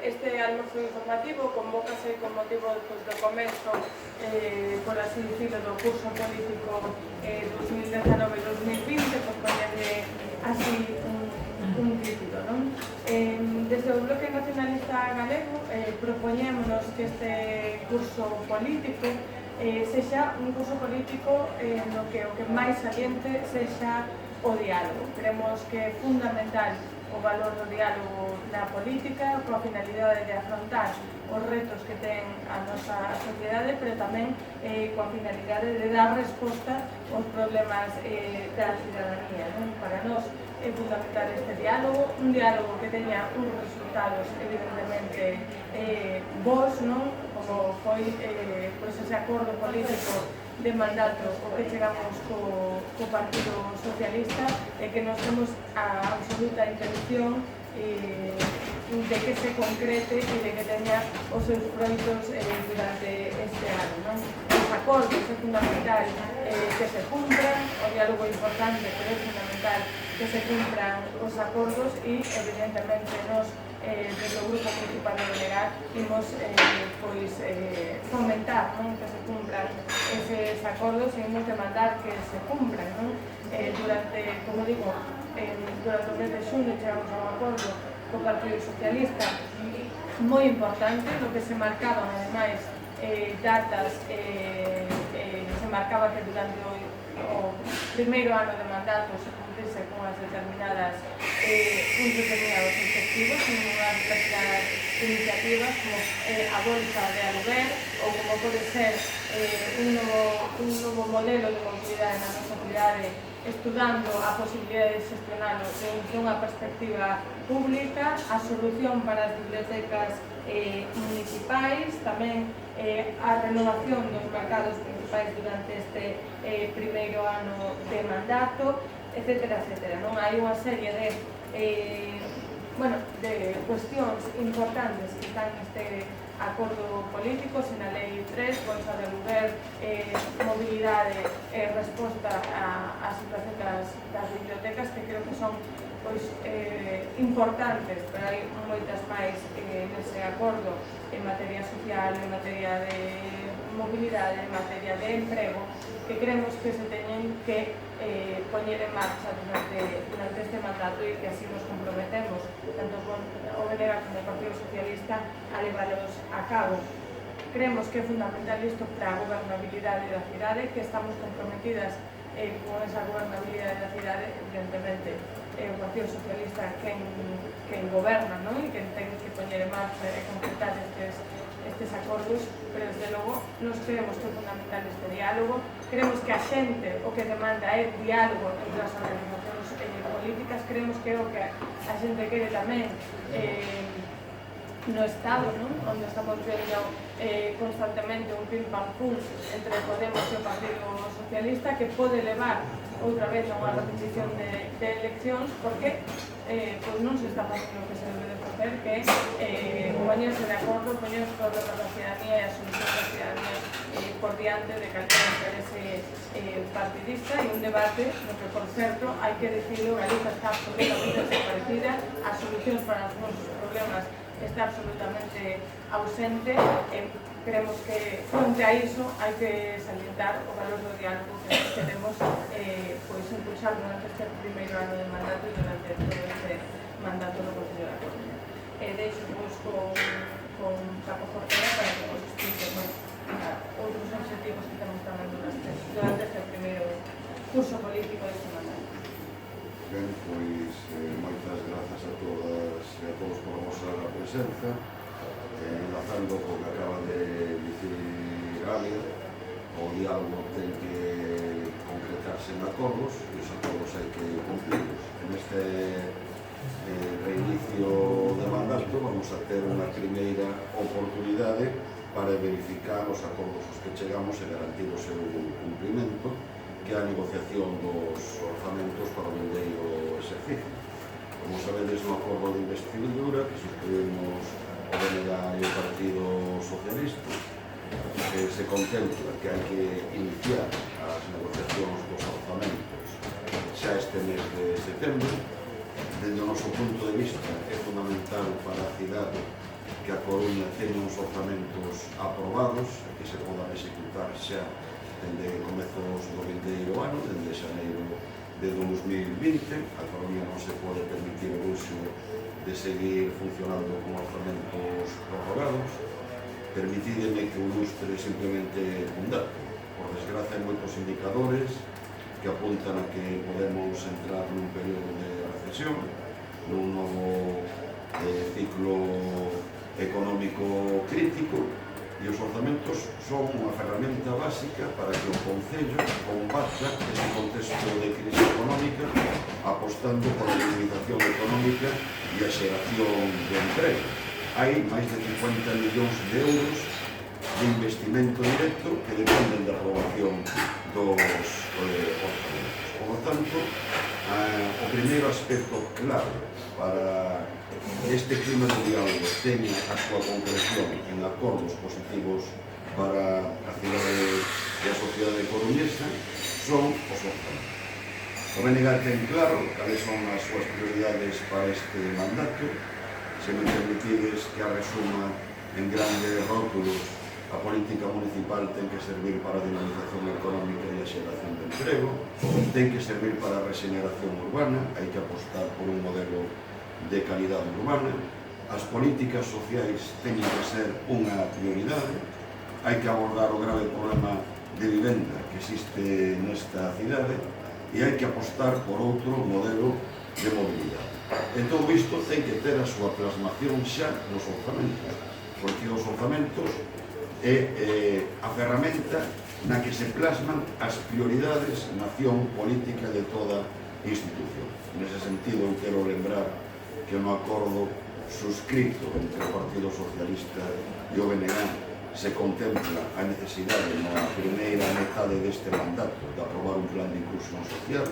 Este almozo informativo convócase con motivo do comezo, por así dicirlo, do curso político 2019-2020, por ponerle así un título, non? Desde o Bloque Nacionalista Galego propoñémonos que este curso político sexa un curso político no que o que máis saliente sexa o diálogo. Creemos que é fundamental o valor do diálogo na política coa finalidade de afrontar os retos que ten a nosa sociedade, pero tamén coa finalidade de dar resposta aos problemas da cidadanía, non? Para nós é fundamental este diálogo, un diálogo que teña uns resultados evidentemente bons, non? Como foi ese acordo político de mandato o que chegamos co Partido Socialista e que nos temos a absoluta intención de que se concrete e de que teña os seus froitos durante este ano, non? Os acordos é fundamental que se cumpran, o diálogo é importante, pero é fundamental que se cumpran os acordos e, evidentemente, nos desde o Grupo Municipal de Belegar imos fomentar, non? Que se cumpran eses acordos e imos demandar que se cumpran, non? Durante, como digo, durante o mes de xuno chegamos a un acordo co Partido Socialista moi importante, no que se marcaban, ademais, datas, se marcaba que durante o primeiro ano de mandato se cumplise con as determinados objetivos, con unhas determinadas iniciativas como a bolsa de aluguer ou como pode ser un novo modelo de mobilidade na nosa cidade, estudando a posibilidade de xestionalo desde unha perspectiva pública, a solución para as bibliotecas municipais, tamén a renovación dos mercados municipais durante este primeiro ano de mandato, etcétera, etcétera. Non hai unha serie de cuestións importantes que están neste acordo político, sen a Lei 3, bolsa de aluguer, mobilidade e resposta á situación das bibliotecas, que creo que son importantes, pero hai moitas máis nese acordo en materia social, en materia de mobilidade, en materia de emprego, que creemos que se teñen que poñer en marcha durante este mandato e que así nos comprometemos, tanto con o Belegar como o Partido Socialista, a leválos a cabo. Creemos que é fundamental isto para a gobernabilidade da cidade, que estamos comprometidas con esa gobernabilidade da cidade, evidentemente, o Partido Socialista quen goberna, non? E quen ten que poñer en marcha e concretar estes acordos, pero desde logo nos creemos que é fundamental este diálogo, creemos que a xente o que demanda é diálogo entre as organizacións políticas, creemos que é o que a xente quere tamén no Estado, non? Onde estamos vendo constantemente un pim-pam-pum entre Podemos e o Partido Socialista, que pode levar outra vez a unha repetición de eleccións, porque non se está facendo o que se debe de facer, que é poñerse de acordo, poñer os problemas da cidadanía e a solución da cidadanía por diante de calquera interese partidista, e un debate no que, por certo, hai que decirlo, Galiza está absolutamente desaparecida, as solucións para os nosos problemas está absolutamente ausente. Creemos que fronte a iso hai que salientar o valor do diálogo que queremos impulsar durante este primeiro ano de mandato e durante todo este mandato no Concello da Coruña. Deixo vos con Paco Fortera para que vos explique outros objetivos que temos tamén durante este primeiro curso político deste mandato. Ben, pois, moitas grazas a todas e a todos por a vosa presenza. Enlazando co que acaba de dicir Galia, o diálogo ten que concretarse en acordos e os acordos hai que cumprirlos. En este reinicio de mandato vamos a ter unha primeira oportunidade para verificar os acordos aos que chegamos e garantir o seu cumprimento, que é a negociación dos orzamentos para o vindeiro exercicio. Como sabedes, no acordo de investidura que suscribimos o Belegar e o Partido Socialista, se contempla que hai que iniciar as negociacións dos orzamentos xa este mes de setembro. Desde o noso punto de vista, é fundamental para a cidade que a Coruña teña uns orzamentos aprobados que se podan executar xa dende comezos do vindeiro ano, dende xaneiro de 2020. A Coruña non se pode permitir o luxo de seguir funcionando con orzamentos prorrogados. Permitideme que ilustre simplemente un dato. Por desgracia, hai moitos indicadores que apuntan a que podemos entrar nun período de recesión, nun novo ciclo económico crítico, e os orzamentos son unha ferramenta básica para que o Concello combata ese contexto de crise económica, apostando por a dinamización económica e a xeración de emprego. Hai máis de 50 millóns de euros de investimento directo que dependen da aprobación dos orzamentos. Por lo tanto, o primeiro aspecto clave para este clima de diálogo teña a súa concreción en acordos positivos para a cidade e a sociedade coruñesa son os orzamentos. O BNG ten claro cales son as súas prioridades para este mandato. Se me permitides que a resuma en grandes rótulos, a política municipal ten que servir para a dinamización económica e a xeración de emprego, ten que servir para a regeneración urbana, hai que apostar por un modelo de calidade urbana, as políticas sociais teñen que ser unha prioridade, hai que abordar o grave problema de vivenda que existe nesta cidade e hai que apostar por outro modelo de mobilidade. E todo isto ten que ter a súa plasmación xa nos orzamentos, porque os orzamentos é a ferramenta na que se plasman as prioridades na acción política de toda institución. Nese sentido, eu quero lembrar que no acordo suscrito entre o Partido Socialista e o BNG se contempla a necesidade na primeira metade deste mandato de aprobar un plan de inclusión social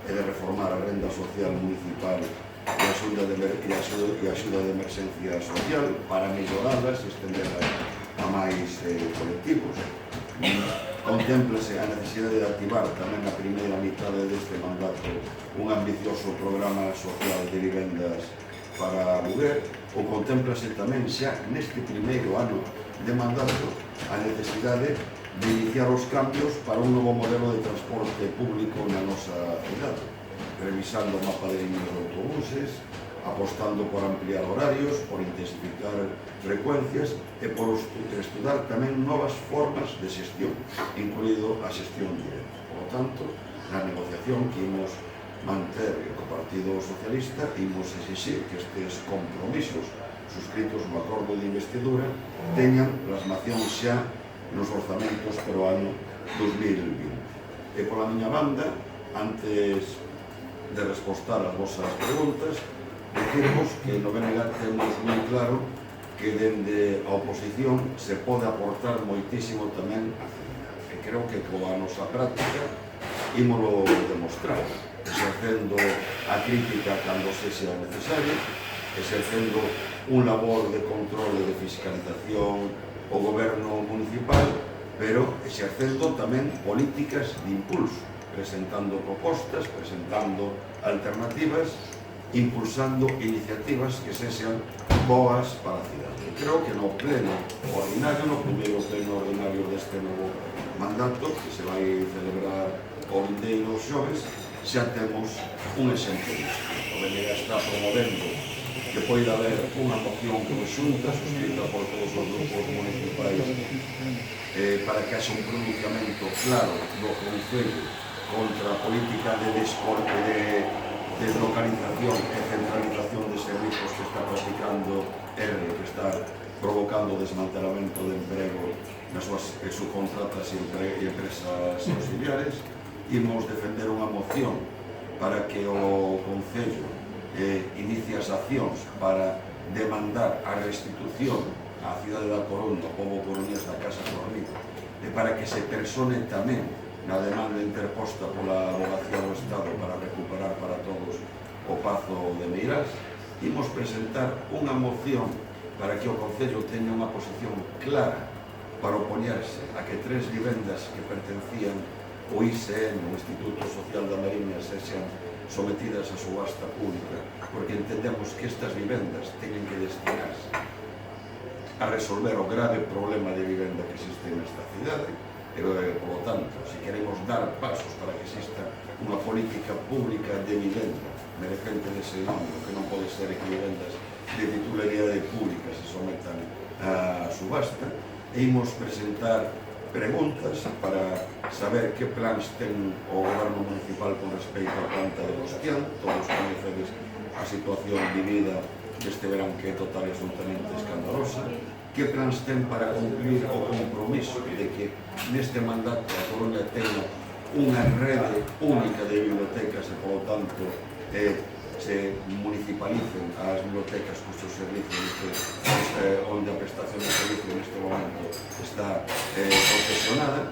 e de reformar a renda social municipal e a axuda de emerxencia social para melloralas e estenderlas a máis colectivos. Contémplase a necesidade de activar tamén a primeira mitade deste mandato un ambicioso programa social de vivendas para aluguer, ou contémplase tamén xa neste primeiro ano de mandato a necesidade de iniciar os cambios para un novo modelo de transporte público na nosa cidade, revisando o mapa de líneas de autobuses, apostando por ampliar horarios, por intensificar frecuencias e por estudar tamén novas formas de xestión, incluído a xestión directa. Por lo tanto, na negociación que imos manter co Partido Socialista, imos exixir que estes compromisos suscritos no acordo de investidura teñan plasmación xa nos orzamentos para o ano 2020. E pola miña banda, antes de respostar as vosas preguntas, decirvos que no BNG temos moi claro que dende a oposición se pode aportar moitísimo tamén a cidade. E creo que coa nosa práctica ímolo demostrar, exercendo a crítica cando sexa necesario, exercendo un labor de control e de fiscalización ao goberno municipal, pero exercendo tamén políticas de impulso, presentando propostas, presentando alternativas, impulsando iniciativas que sexan boas para a cidade. Creo que no pleno ordinario, no primeiro pleno ordinario deste novo mandato, que se vai celebrar o vindeiro xoves, xa temos un exemplo disto. O BNG está promovendo que poida haber unha moción conxunta suscrita por todos os grupos municipais para que haxa un pronunciamento claro do Concello contra a política de deslocalización e centralización de servizos que está practicando ERRE, que está provocando o desmantelamento de emprego nas súas subcontratas e empresas auxiliares. Imos defender unha moción para que o Concello inicie as accións para demandar a restitución á cidade da Coruña, ao pobo coruñés da Casa Corrida, e para que se persone tamén na demanda interposta pola Abogacía do Estado para recuperar para todos o Pazo de Meirás. Imos presentar unha moción para que o Concello teña unha posición clara para opoñerse a que 3 vivendas que pertencían ao ISN, o Instituto Social da Mariña, sexan sometidas a subasta pública, porque entendemos que estas vivendas teñen que destinarse a resolver o grave problema de vivenda que existe nesta cidade, e, por lo tanto, se queremos dar pasos para que exista unha política pública de vivenda merecente dese nome, que non pode ser que vivendas de titularidade pública se sometan a subasta, e imos presentar preguntas para saber que plans ten o goberno municipal con respecto á planta de Bostián. Todos coñecedes a situación vivida deste verán, que é total e absolutamente escandalosa. Que plans ten para cumplir o compromiso de que neste mandato a Coruña tenga unha rede única de bibliotecas e, por lo tanto, se municipalicen as bibliotecas cuxos servicios onde a prestación de servicio neste momento está concesionada.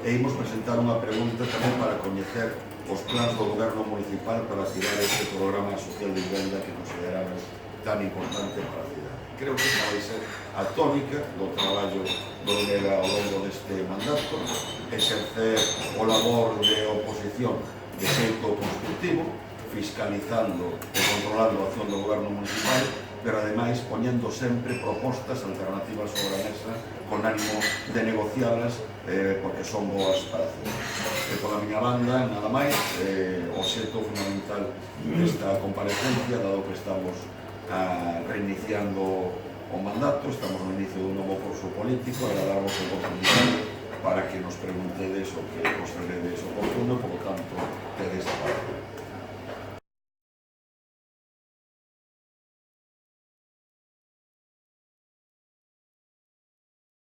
E imos presentar unha pregunta tamén para coñecer os plans do goberno municipal para activar este programa social de vivenda que consideramos tan importante para a cidade. Creo que esta vai ser a tónica do traballo do Lega ao longo deste mandato, exercer o labor de oposición de xeito constructivo, fiscalizando e controlando a acción do goberno municipal, pero ademais poñendo sempre propostas alternativas sobre a mesa con ánimo de negocialas porque son boas para a cidade. Por a miña banda, nada máis, o xeito fundamental desta comparecencia, dado que estamos reiniciando o mandato, estamos no inicio dun novo curso político, e a darvos a oportunidade para que nos preguntedes o que consideredes oportuno, por lo tanto, tedes a palabra.